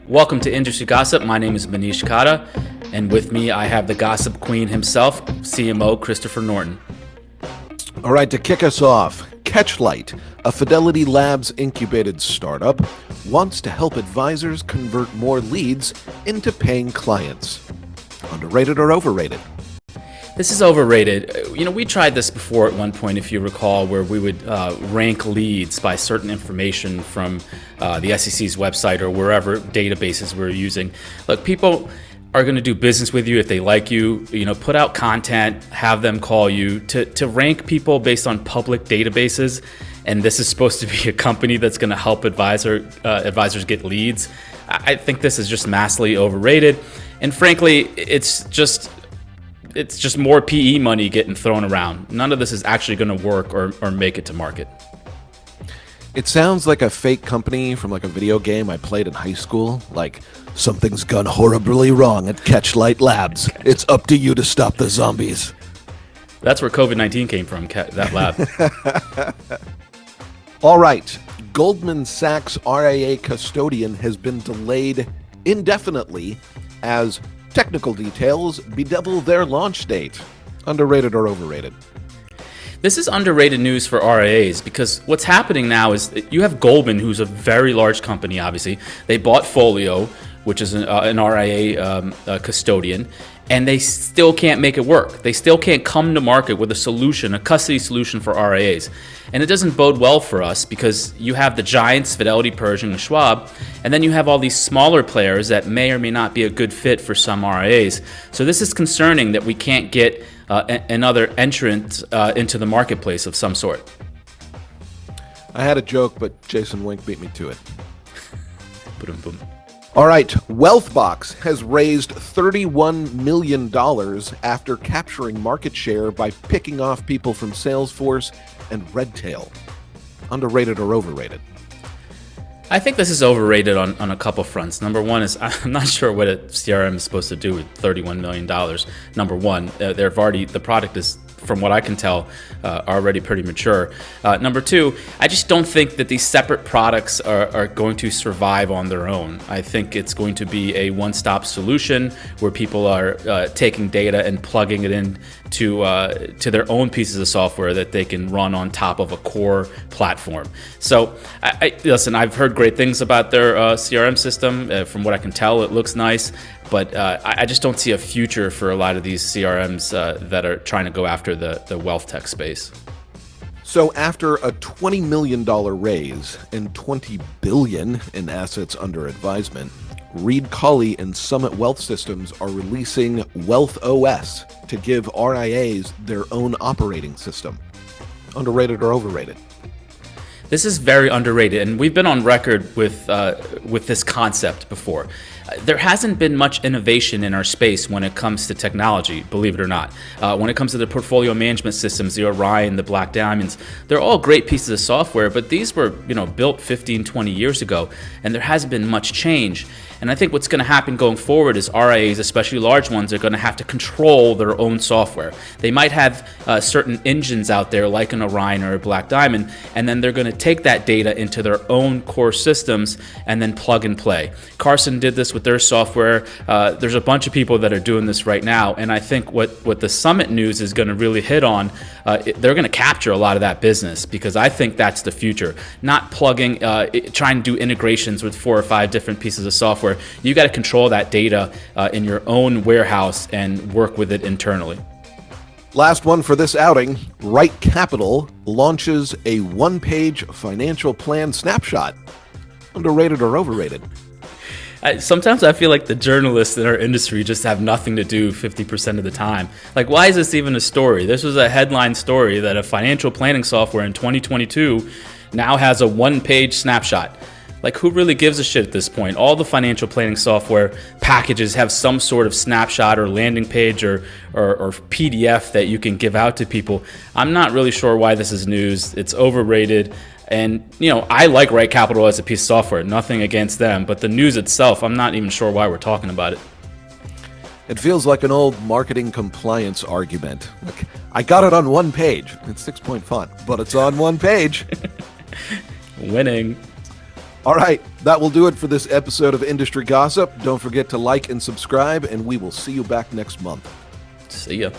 Welcome to Industry Gossip. My name is Manish Kata, and with me I have the Gossip Queen himself, CMO Christopher Norton. All right, to kick us off, Catchlight, a Fidelity Labs incubated startup, wants to help advisors convert more leads into paying clients. Underrated or overrated? This is overrated. We tried this before at one point, if you recall, where we would rank leads by certain information from the SEC's website or wherever databases we're using. Look, people are going to do business with you if they like you. Put out content, have them call you. To rank people based on public databases, and this is supposed to be a company that's going to help advisors get leads. I think this is just massively overrated, and frankly, it's just more PE money getting thrown around. None of this is actually going to work or make it to market. It sounds like a fake company from like a video game I played in high school. Like, something's gone horribly wrong at Catchlight Labs. It's up to you to stop the zombies. That's where COVID-19 came from, that lab. All right. Goldman Sachs RIA custodian has been delayed indefinitely as technical details bedevil their launch date. Underrated or overrated? This is underrated news for RIAs because what's happening now is you have Goldman, who's a very large company, obviously. They bought Folio, which is an RIA custodian, and they still can't make it work. They still can't come to market with a solution, a custody solution for RIAs. And it doesn't bode well for us because you have the giants, Fidelity, Pershing, and Schwab, and then you have all these smaller players that may or may not be a good fit for some RIAs. So this is concerning that we can't get another entrant into the marketplace of some sort. I had a joke, but Jason Wink beat me to it. Boom. All right, Wealthbox has raised $31 million after capturing market share by picking off people from Salesforce and Redtail. Underrated or overrated? I think this is overrated on a couple fronts. Number one is I'm not sure what a CRM is supposed to do with $31 million. Number one, the product is, from what I can tell, already pretty mature. Number two, I just don't think that these separate products are going to survive on their own. I think it's going to be a one-stop solution where people are taking data and plugging it in to their own pieces of software that they can run on top of a core platform. So, listen, I've heard great things about their CRM system. From what I can tell, it looks nice. But I just don't see a future for a lot of these CRMs that are trying to go after the wealth tech space. So after a $20 million raise and $20 billion in assets under advisement, Colley and Summit Wealth Systems are releasing WealthOS to give RIAs their own operating system. Underrated or overrated? This is very underrated, and we've been on record with this concept before. There hasn't been much innovation in our space when it comes to technology, believe it or not. When it comes to the portfolio management systems, the Orion, the Black Diamonds, they're all great pieces of software, but these were built 15, 20 years ago, and there hasn't been much change. And I think what's going to happen going forward is RIAs, especially large ones, are going to have to control their own software. They might have certain engines out there like an Orion or a Black Diamond, and then they're going to take that data into their own core systems and then plug and play. Carson did this with their software. There's a bunch of people that are doing this right now, and I think what the Summit news is going to really hit on, they're going to capture a lot of that business because I think that's the future. Not plugging, trying to do integrations with 4 or 5 different pieces of software. You got to control that data in your own warehouse and work with it internally. Last one for this outing, RightCapital launches a one-page financial plan snapshot. Underrated or overrated? Sometimes I feel like the journalists in our industry just have nothing to do 50% of the time. Like, why is this even a story? This was a headline story that a financial planning software in 2022 now has a one-page snapshot. Like, who really gives a shit at this point? All the financial planning software packages have some sort of snapshot or landing page or PDF that you can give out to people. I'm not really sure why this is news. It's overrated. And, I like RightCapital as a piece of software. Nothing against them. But the news itself, I'm not even sure why we're talking about it. It feels like an old marketing compliance argument. Like, I got it on one page. It's 6-point font, but it's on one page. Winning. All right, that will do it for this episode of Industry Gossip. Don't forget to like and subscribe, and we will see you back next month. See ya.